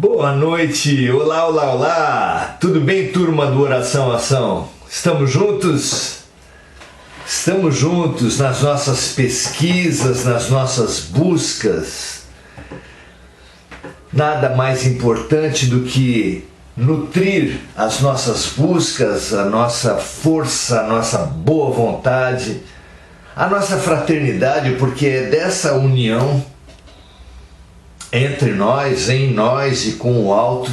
Boa noite, olá, olá, olá! Tudo bem, turma do Oração Ação? Estamos juntos? Estamos juntos nas nossas pesquisas, nas nossas buscas. Nada mais importante do que nutrir as nossas buscas, a nossa força, a nossa boa vontade, a nossa fraternidade, porque é dessa união entre nós, em nós e com o alto,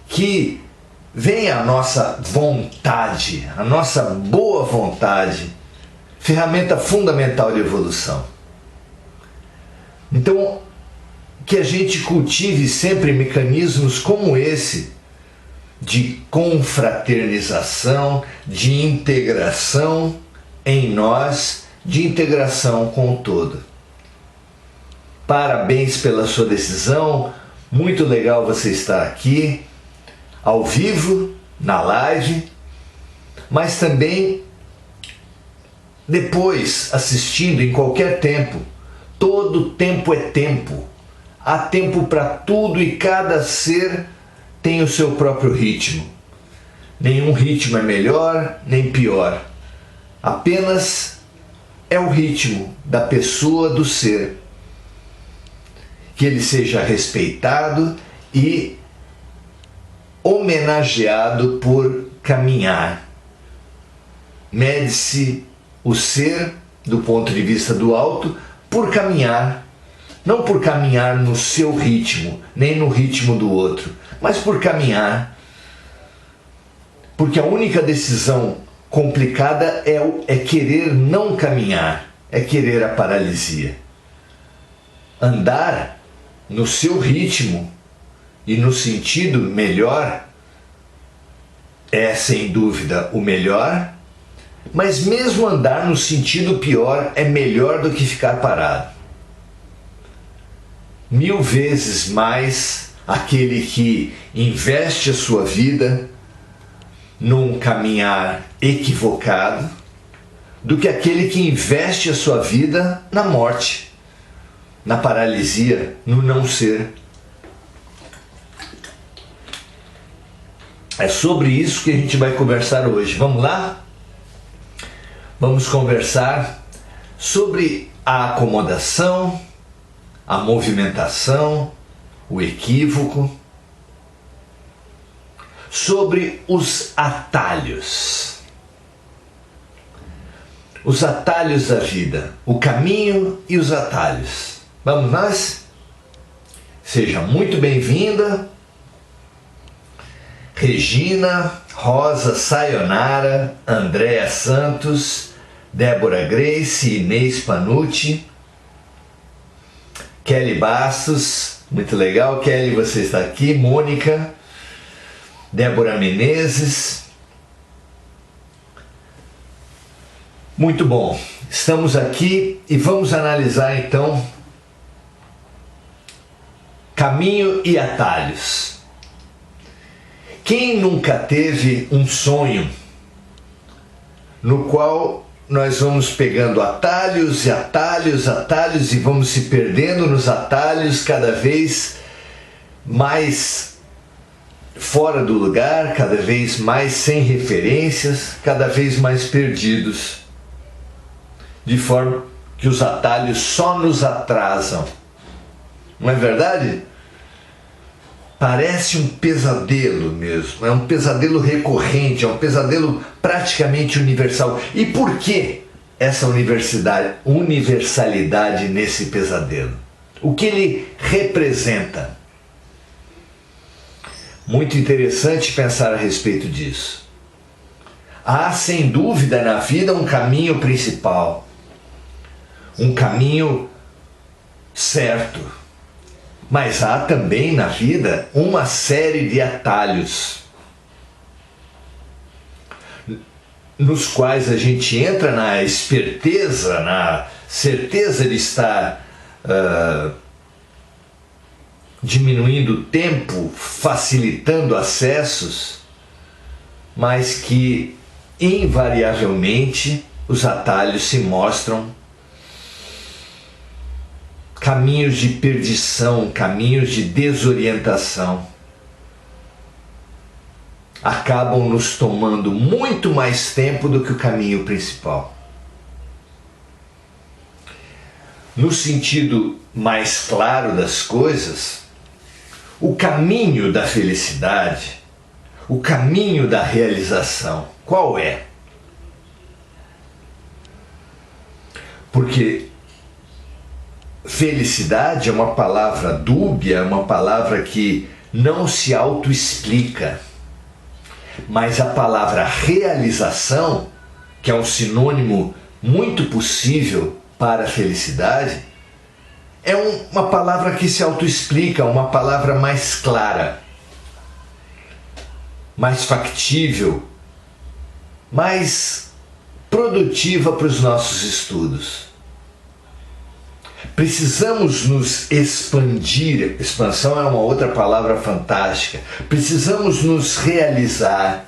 que vem a nossa vontade, a nossa boa vontade, ferramenta fundamental de evolução. Então, que a gente cultive sempre mecanismos como esse, de confraternização, de integração em nós, de integração com o todo. Parabéns pela sua decisão, muito legal você estar aqui, ao vivo, na live, mas também depois assistindo em qualquer tempo. Todo tempo é tempo, há tempo para tudo e cada ser tem o seu próprio ritmo. Nenhum ritmo é melhor nem pior, apenas é o ritmo da pessoa, do ser. Que ele seja respeitado e homenageado por caminhar. Mede-se o ser, do ponto de vista do alto, por caminhar. Não por caminhar no seu ritmo, nem no ritmo do outro, mas por caminhar. Porque a única decisão complicada é querer não caminhar, é querer a paralisia. Andar no seu ritmo e no sentido melhor é sem dúvida o melhor, mas mesmo andar no sentido pior é melhor do que ficar parado. 1000 vezes mais aquele que investe a sua vida num caminhar equivocado do que aquele que investe a sua vida na morte, na paralisia, no não ser. É sobre isso que a gente vai conversar hoje. Vamos lá? Vamos conversar sobre a acomodação, a movimentação, o equívoco, sobre os atalhos. Os atalhos da vida, o caminho e os atalhos. Vamos nós? Seja muito bem-vinda, Regina, Rosa, Sayonara, Andréa Santos, Débora Grace, Inês Panucci, Kelly Bastos, muito legal, Kelly, você está aqui, Mônica, Débora Menezes. Muito bom, estamos aqui e vamos analisar então caminho e atalhos. Quem nunca teve um sonho no qual nós vamos pegando atalhos e atalhos, atalhos e vamos se perdendo nos atalhos cada vez mais fora do lugar, cada vez mais sem referências, cada vez mais perdidos, de forma que os atalhos só nos atrasam. Não é verdade? Parece um pesadelo mesmo, é um pesadelo recorrente, é um pesadelo praticamente universal. E por que essa universalidade nesse pesadelo? O que ele representa? Muito interessante pensar a respeito disso. Há sem dúvida na vida um caminho principal, um caminho certo. Mas há também na vida uma série de atalhos, nos quais a gente entra na esperteza, na certeza de estar diminuindo o tempo, facilitando acessos, mas que invariavelmente os atalhos se mostram caminhos de perdição, caminhos de desorientação, acabam nos tomando muito mais tempo do que o caminho principal. No sentido mais claro das coisas, o caminho da felicidade, o caminho da realização, qual é? Porque felicidade é uma palavra dúbia, é uma palavra que não se autoexplica. Mas a palavra realização, que é um sinônimo muito possível para a felicidade, é uma palavra que se autoexplica, uma palavra mais clara, mais factível, mais produtiva para os nossos estudos. Precisamos nos expandir, expansão é uma outra palavra fantástica, precisamos nos realizar.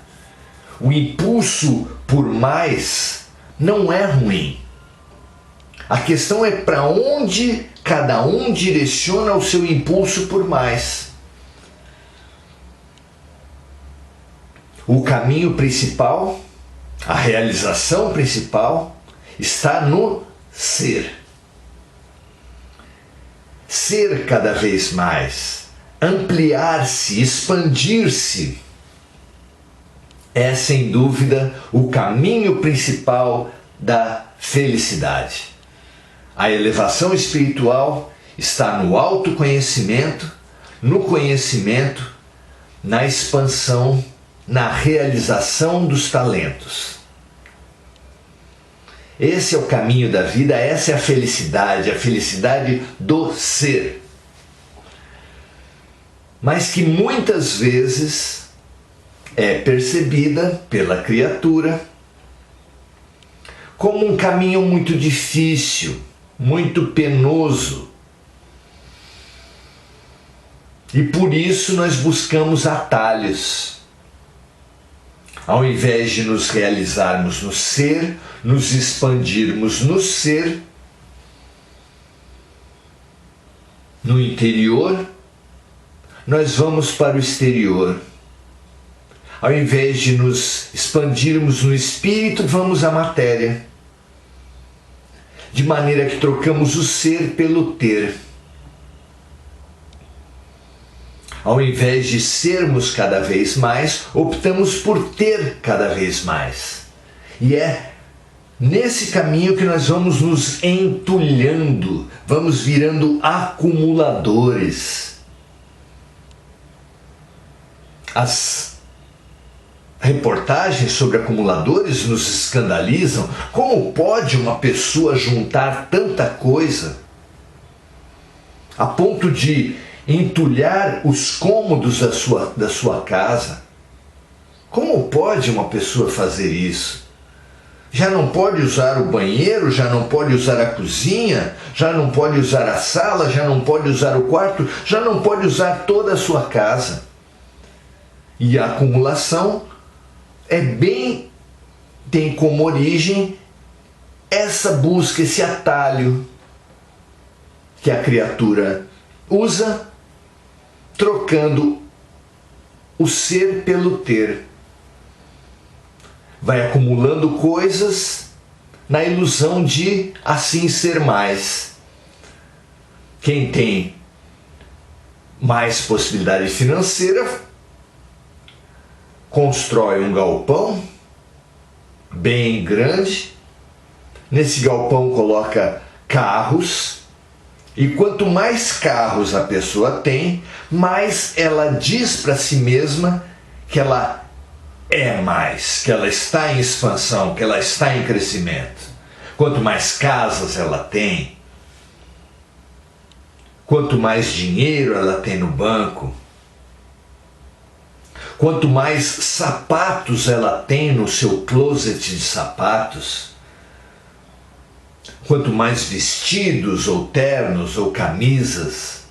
O impulso por mais não é ruim. A questão é para onde cada um direciona o seu impulso por mais. O caminho principal, a realização principal, está no ser. Ser cada vez mais, ampliar-se, expandir-se, é sem dúvida o caminho principal da felicidade. A elevação espiritual está no autoconhecimento, no conhecimento, na expansão, na realização dos talentos. Esse é o caminho da vida, essa é a felicidade do ser. Mas que muitas vezes é percebida pela criatura como um caminho muito difícil, muito penoso. E por isso nós buscamos atalhos. Ao invés de nos realizarmos no ser, nos expandirmos no ser, no interior, nós vamos para o exterior. Ao invés de nos expandirmos no espírito, vamos à matéria. De maneira que trocamos o ser pelo ter. Ao invés de sermos cada vez mais, optamos por ter cada vez mais. E é nesse caminho que nós vamos nos entulhando, vamos virando acumuladores. As reportagens sobre acumuladores nos escandalizam. Como pode uma pessoa juntar tanta coisa a ponto de entulhar os cômodos da sua casa? Como pode uma pessoa fazer isso? Já não pode usar o banheiro, já não pode usar a cozinha, já não pode usar a sala, já não pode usar o quarto, já não pode usar toda a sua casa. E a acumulação tem como origem essa busca, esse atalho que a criatura usa, trocando o ser pelo ter. Vai acumulando coisas na ilusão de assim ser mais. Quem tem mais possibilidade financeira constrói um galpão bem grande. Nesse galpão coloca carros. E quanto mais carros a pessoa tem, mais ela diz para si mesma que ela é mais, que ela está em expansão, que ela está em crescimento. Quanto mais casas ela tem, quanto mais dinheiro ela tem no banco, quanto mais sapatos ela tem no seu closet de sapatos, quanto mais vestidos ou ternos ou camisas,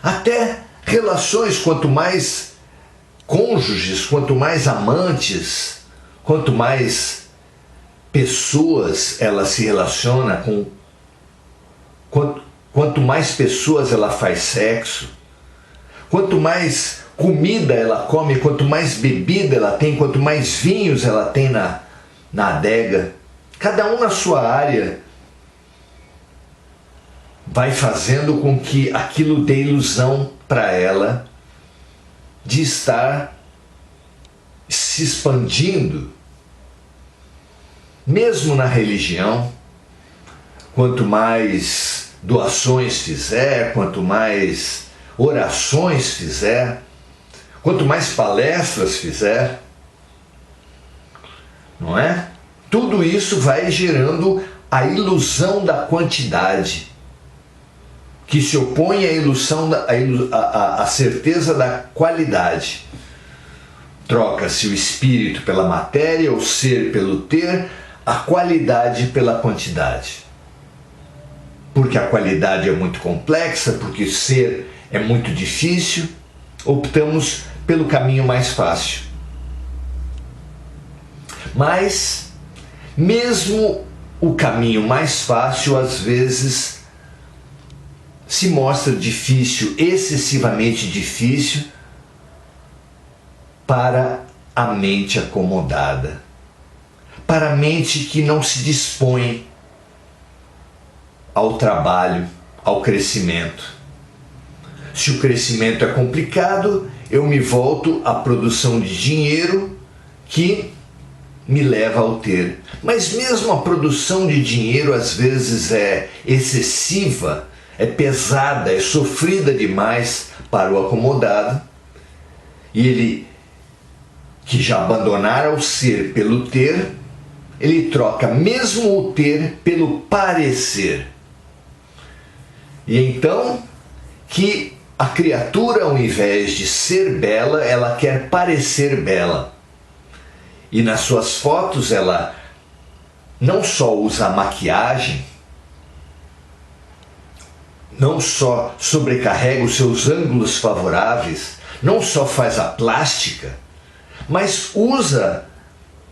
até relações, quanto mais cônjuges, quanto mais amantes, quanto mais pessoas ela se relaciona com, quanto quanto mais pessoas ela faz sexo, quanto mais comida ela come, quanto mais bebida ela tem, quanto mais vinhos ela tem na adega, cada um na sua área, vai fazendo com que aquilo dê ilusão para ela de estar se expandindo. Mesmo na religião, quanto mais doações fizer, quanto mais orações fizer, quanto mais palestras fizer, não é? Tudo isso vai gerando a ilusão da quantidade, que se opõe à ilusão à certeza da qualidade. Troca-se o espírito pela matéria, o ser pelo ter, a qualidade pela quantidade. Porque a qualidade é muito complexa, porque ser é muito difícil, optamos pelo caminho mais fácil. Mas, mesmo o caminho mais fácil, às vezes, se mostra difícil, excessivamente difícil, para a mente acomodada, para a mente que não se dispõe ao trabalho, ao crescimento. Se o crescimento é complicado, eu me volto à produção de dinheiro que me leva ao ter. Mas mesmo a produção de dinheiro às vezes é excessiva, é pesada, é sofrida demais para o acomodado, e ele, que já abandonara o ser pelo ter, ele troca mesmo o ter pelo parecer. E então que a criatura, ao invés de ser bela, ela quer parecer bela. E nas suas fotos ela não só usa a maquiagem, não só sobrecarrega os seus ângulos favoráveis, não só faz a plástica, mas usa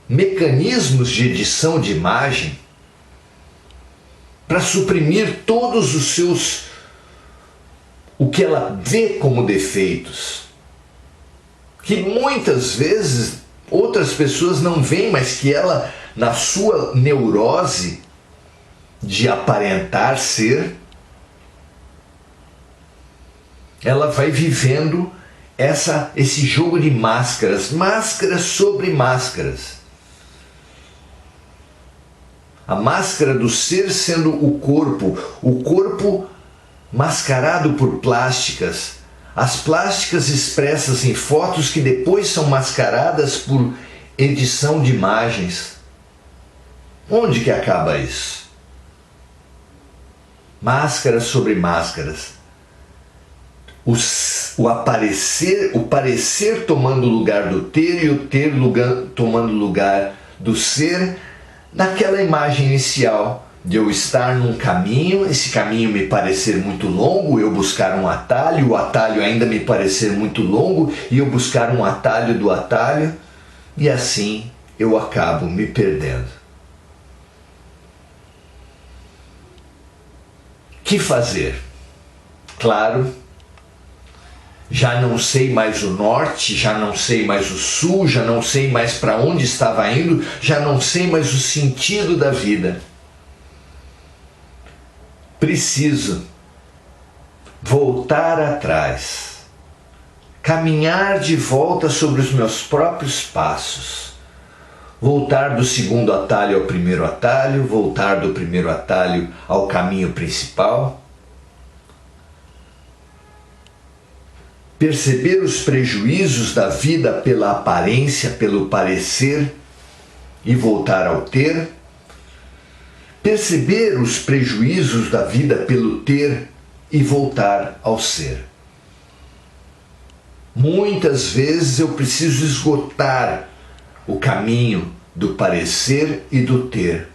mecanismos de edição de imagem para suprimir todos os seus, o que ela vê como defeitos, que muitas vezes outras pessoas não veem, mas que ela, na sua neurose de aparentar ser, ela vai vivendo esse jogo de máscaras, máscaras sobre máscaras. A máscara do ser sendo o corpo mascarado por plásticas, as plásticas expressas em fotos que depois são mascaradas por edição de imagens. Onde que acaba isso? Máscaras sobre máscaras. O parecer tomando lugar do ter e o ter tomando lugar do ser, naquela imagem inicial de eu estar num caminho, esse caminho me parecer muito longo, eu buscar um atalho, o atalho ainda me parecer muito longo e eu buscar um atalho do atalho, e assim eu acabo me perdendo. Que fazer? Claro, já não sei mais o norte, já não sei mais o sul, já não sei mais para onde estava indo, já não sei mais o sentido da vida. Preciso voltar atrás, caminhar de volta sobre os meus próprios passos, voltar do segundo atalho ao primeiro atalho, voltar do primeiro atalho ao caminho principal, perceber os prejuízos da vida pela aparência, pelo parecer e voltar ao ter, perceber os prejuízos da vida pelo ter e voltar ao ser. Muitas vezes eu preciso esgotar o caminho do parecer e do ter,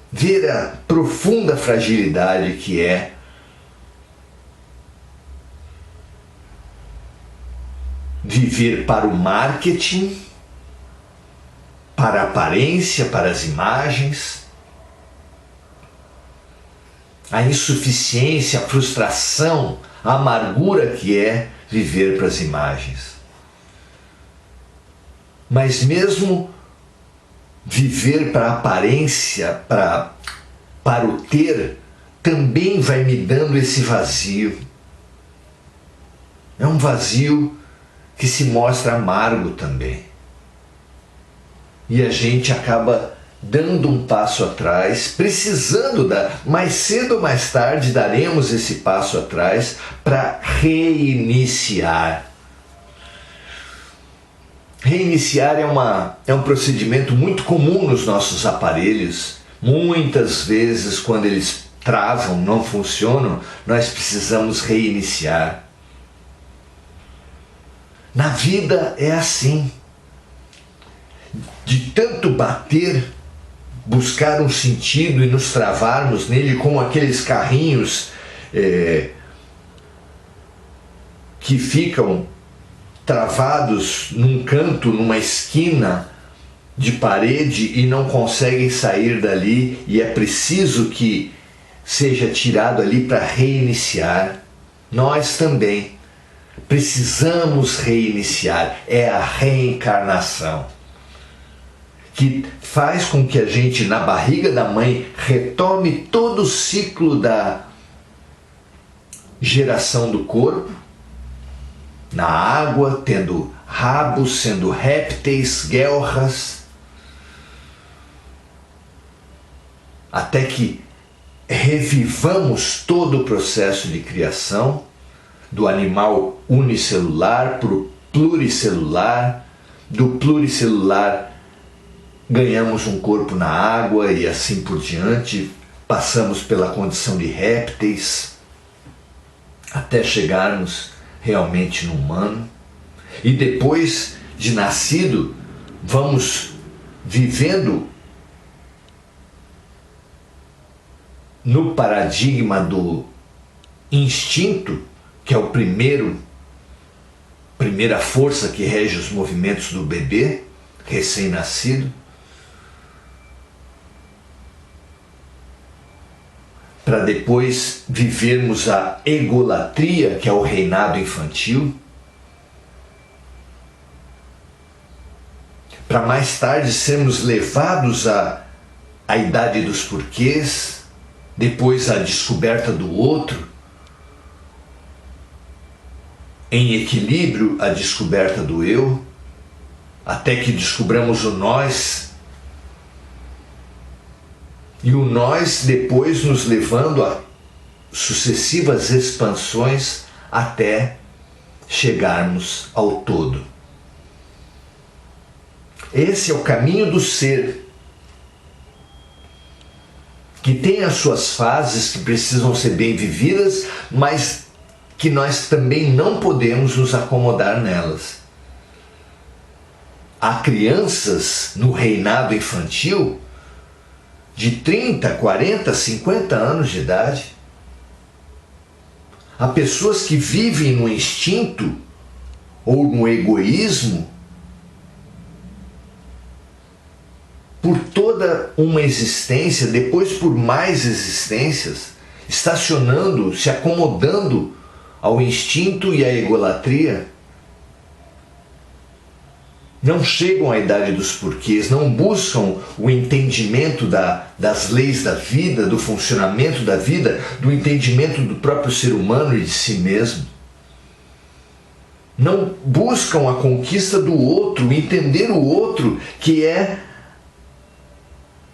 ver a profunda fragilidade que é viver para o marketing, para a aparência, para as imagens, a insuficiência, a frustração, a amargura que é viver para as imagens. Mas mesmo viver para a aparência, para o ter, também vai me dando esse vazio. É um vazio que se mostra amargo também. E a gente acaba dando um passo atrás, precisando dar, mais cedo ou mais tarde daremos esse passo atrás para reiniciar. Reiniciar é um procedimento muito comum nos nossos aparelhos. Muitas vezes, quando eles travam, não funcionam, nós precisamos reiniciar. Na vida é assim. De tanto bater, buscar um sentido e nos travarmos nele, como aqueles carrinhos que ficam travados num canto, numa esquina de parede e não conseguem sair dali, e é preciso que seja tirado ali para reiniciar. Nós também precisamos reiniciar, é a reencarnação, que faz com que a gente, na barriga da mãe, retome todo o ciclo da geração do corpo, na água, tendo rabos, sendo répteis, guelras, até que revivamos todo o processo de criação, do animal unicelular para o pluricelular, do pluricelular ganhamos um corpo na água e assim por diante, passamos pela condição de répteis, até chegarmos realmente no humano. E depois de nascido, vamos vivendo no paradigma do instinto, que é o primeira força que rege os movimentos do bebê recém-nascido, para depois vivermos a egolatria, que é o reinado infantil, para mais tarde sermos levados à idade dos porquês, depois a descoberta do outro, em equilíbrio a descoberta do eu, até que descobramos o nós, e o nós depois nos levando a sucessivas expansões até chegarmos ao todo. Esse é o caminho do ser, que tem as suas fases que precisam ser bem vividas, mas que nós também não podemos nos acomodar nelas. Há crianças no reinado infantil de 30, 40, 50 anos de idade. Há pessoas que vivem no instinto ou no egoísmo por toda uma existência, depois por mais existências, estacionando, se acomodando ao instinto e à egolatria. Não chegam à idade dos porquês, não buscam o entendimento das leis da vida, do funcionamento da vida, do entendimento do próprio ser humano e de si mesmo. Não buscam a conquista do outro, entender o outro, que é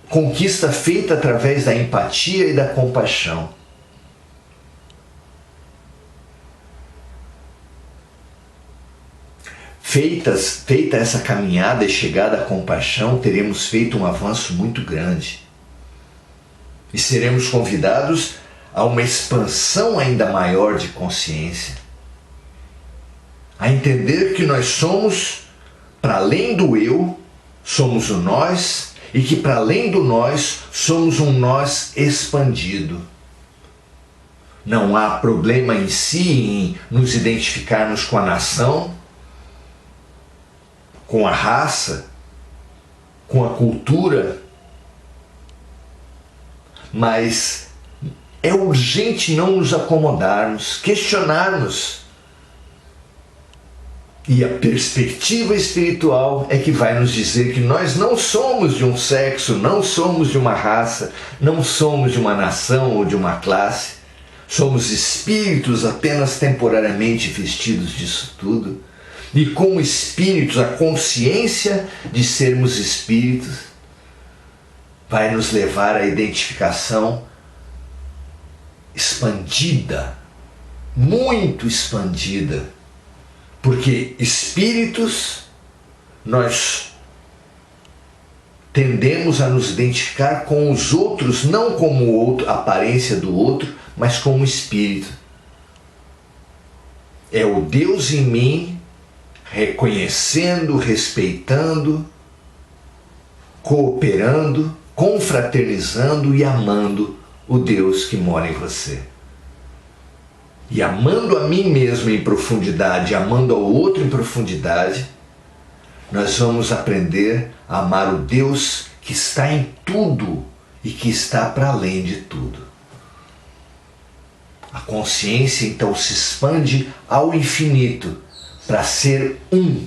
conquista feita através da empatia e da compaixão. Feita essa caminhada e chegada à compaixão, teremos feito um avanço muito grande. E seremos convidados a uma expansão ainda maior de consciência. A entender que nós somos, para além do eu, somos o nós, e que para além do nós, somos um nós expandido. Não há problema em si em nos identificarmos com a nação, com a raça, com a cultura, mas é urgente não nos acomodarmos, questionarmos. E a perspectiva espiritual é que vai nos dizer que nós não somos de um sexo, não somos de uma raça, não somos de uma nação ou de uma classe. Somos espíritos apenas temporariamente vestidos disso tudo. E como espíritos, a consciência de sermos espíritos vai nos levar à identificação expandida, muito expandida. Porque espíritos, nós tendemos a nos identificar com os outros, não como o outro, a aparência do outro, mas como espírito. É o Deus em mim, reconhecendo, respeitando, cooperando, confraternizando e amando o Deus que mora em você. E amando a mim mesmo em profundidade, amando ao outro em profundidade, nós vamos aprender a amar o Deus que está em tudo e que está para além de tudo. A consciência então se expande ao infinito para ser um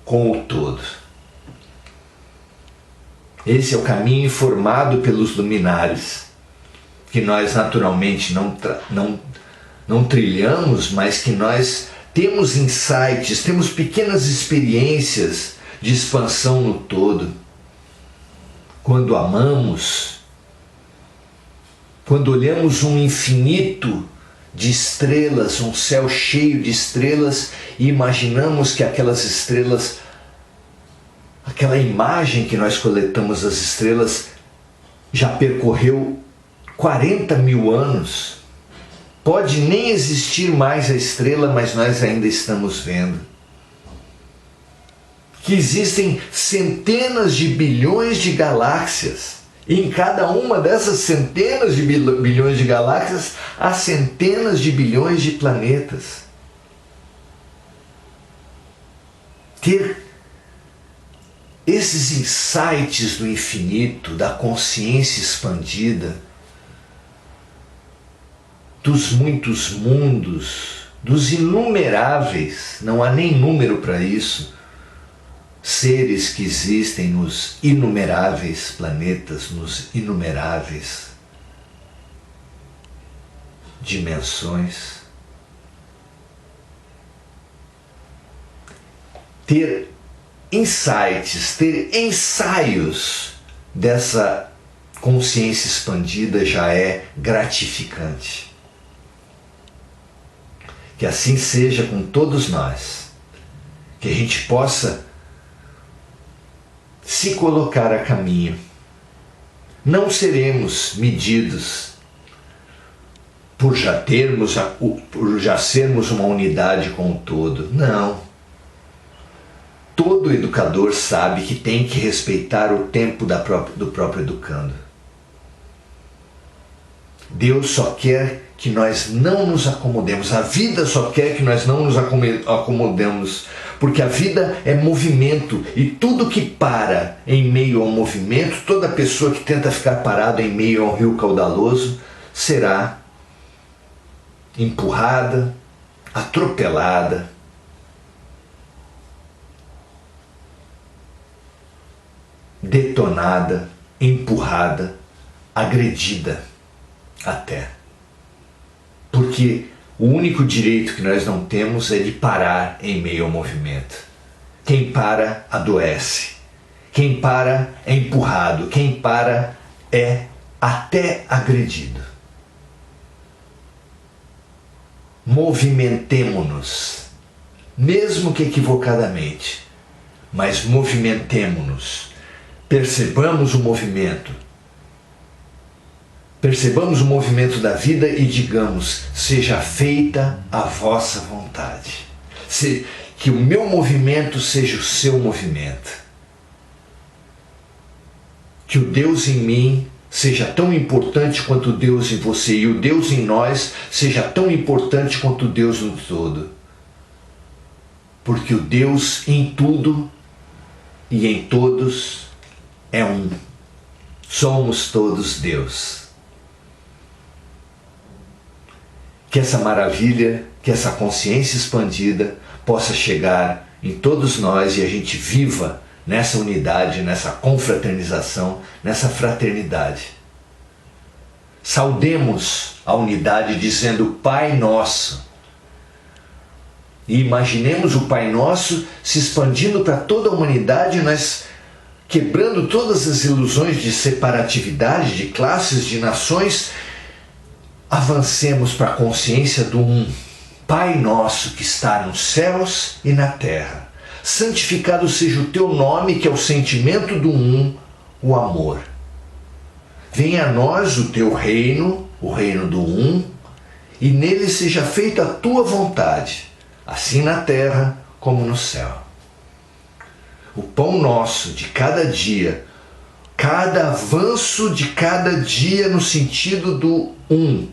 com o todo. Esse é o caminho informado pelos luminares, que nós naturalmente não trilhamos, mas que nós temos insights, temos pequenas experiências de expansão no todo. Quando amamos, quando olhamos um infinito de estrelas, um céu cheio de estrelas, e imaginamos que aquelas estrelas, aquela imagem que nós coletamos das estrelas, já percorreu 40 mil anos. Pode nem existir mais a estrela, mas nós ainda estamos vendo. Que existem centenas de bilhões de galáxias. E em cada uma dessas centenas de bilhões de galáxias, há centenas de bilhões de planetas. Ter esses insights do infinito, da consciência expandida, dos muitos mundos, dos inumeráveis, não há nem número para isso, seres que existem nos inumeráveis planetas, nos inumeráveis dimensões. Ter insights, ter ensaios dessa consciência expandida já é gratificante. Que assim seja com todos nós, que a gente possa se colocar a caminho. Não seremos medidos por já sermos uma unidade com o todo. Não. Todo educador sabe que tem que respeitar o tempo do próprio educando. Deus só quer que nós não nos acomodemos. A vida só quer que nós não nos acomodemos. Porque a vida é movimento. E tudo que para em meio ao movimento, toda pessoa que tenta ficar parada em meio a um rio caudaloso, será empurrada, atropelada, detonada, empurrada, agredida até. Porque o único direito que nós não temos é de parar em meio ao movimento. Quem para, adoece. Quem para, é empurrado. Quem para, é até agredido. Movimentemo-nos, mesmo que equivocadamente, mas movimentemo-nos. Percebamos o movimento. Percebamos o movimento da vida e digamos: seja feita a vossa vontade. Que o meu movimento seja o seu movimento. Que o Deus em mim seja tão importante quanto o Deus em você, e o Deus em nós seja tão importante quanto o Deus no todo. Porque o Deus em tudo e em todos é um. Somos todos Deus. que essa maravilha, que essa consciência expandida possa chegar em todos nós e a gente viva nessa unidade, nessa confraternização, nessa fraternidade. Saudemos a unidade dizendo Pai Nosso. E imaginemos o Pai Nosso se expandindo para toda a humanidade, nós quebrando todas as ilusões de separatividade, de classes, de nações, avancemos para a consciência do um. Pai Nosso que está nos céus e na terra. Santificado seja o teu nome, que é o sentimento do um, o amor. Venha a nós o teu reino, o reino do um, e nele seja feita a tua vontade, assim na terra como no céu. O pão nosso de cada dia, cada avanço de cada dia no sentido do um,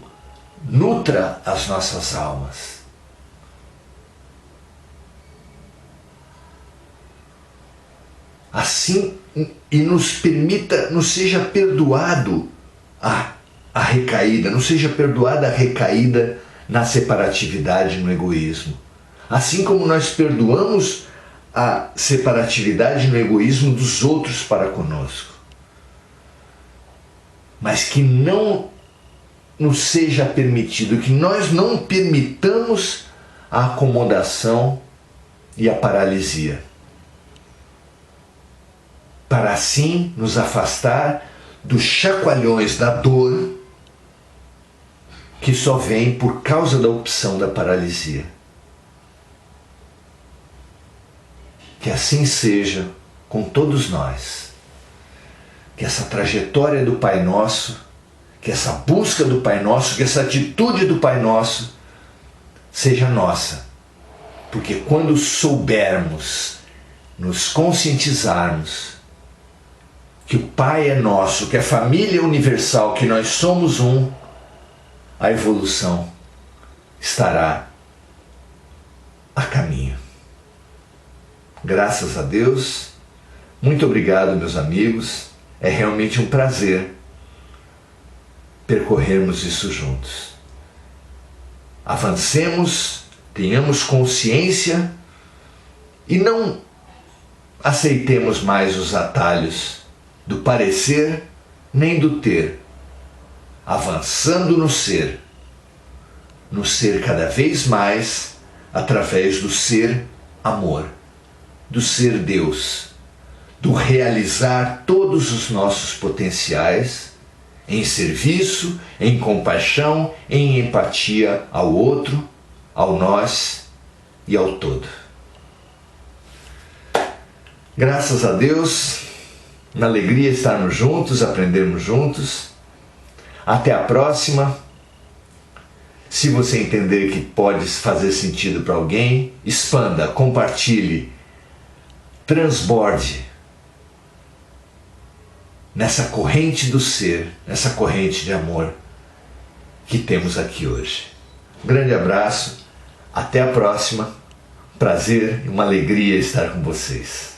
nutra as nossas almas. Assim, e nos permita, nos seja perdoado a recaída, não seja perdoada a recaída na separatividade, no egoísmo. Assim como nós perdoamos a separatividade no egoísmo dos outros para conosco. Mas que não nos seja permitido, que nós não permitamos a acomodação e a paralisia. Para assim nos afastar dos chacoalhões da dor que só vem por causa da opção da paralisia. Que assim seja com todos nós. Que essa trajetória do Pai Nosso, que essa busca do Pai Nosso, que essa atitude do Pai Nosso seja nossa. Porque quando soubermos, nos conscientizarmos que o Pai é nosso, que a família é universal, que nós somos um, a evolução estará a caminho. Graças a Deus, muito obrigado, meus amigos, é realmente um prazer percorrermos isso juntos. Avancemos, tenhamos consciência e não aceitemos mais os atalhos do parecer nem do ter, avançando no ser cada vez mais através do ser amor, do ser Deus, do realizar todos os nossos potenciais em serviço, em compaixão, em empatia ao outro, ao nós e ao todo. Graças a Deus, uma alegria estarmos juntos, aprendermos juntos. Até a próxima. Se você entender que pode fazer sentido para alguém, expanda, compartilhe, transborde nessa corrente do ser, nessa corrente de amor que temos aqui hoje. Um grande abraço, até a próxima. Prazer e uma alegria estar com vocês.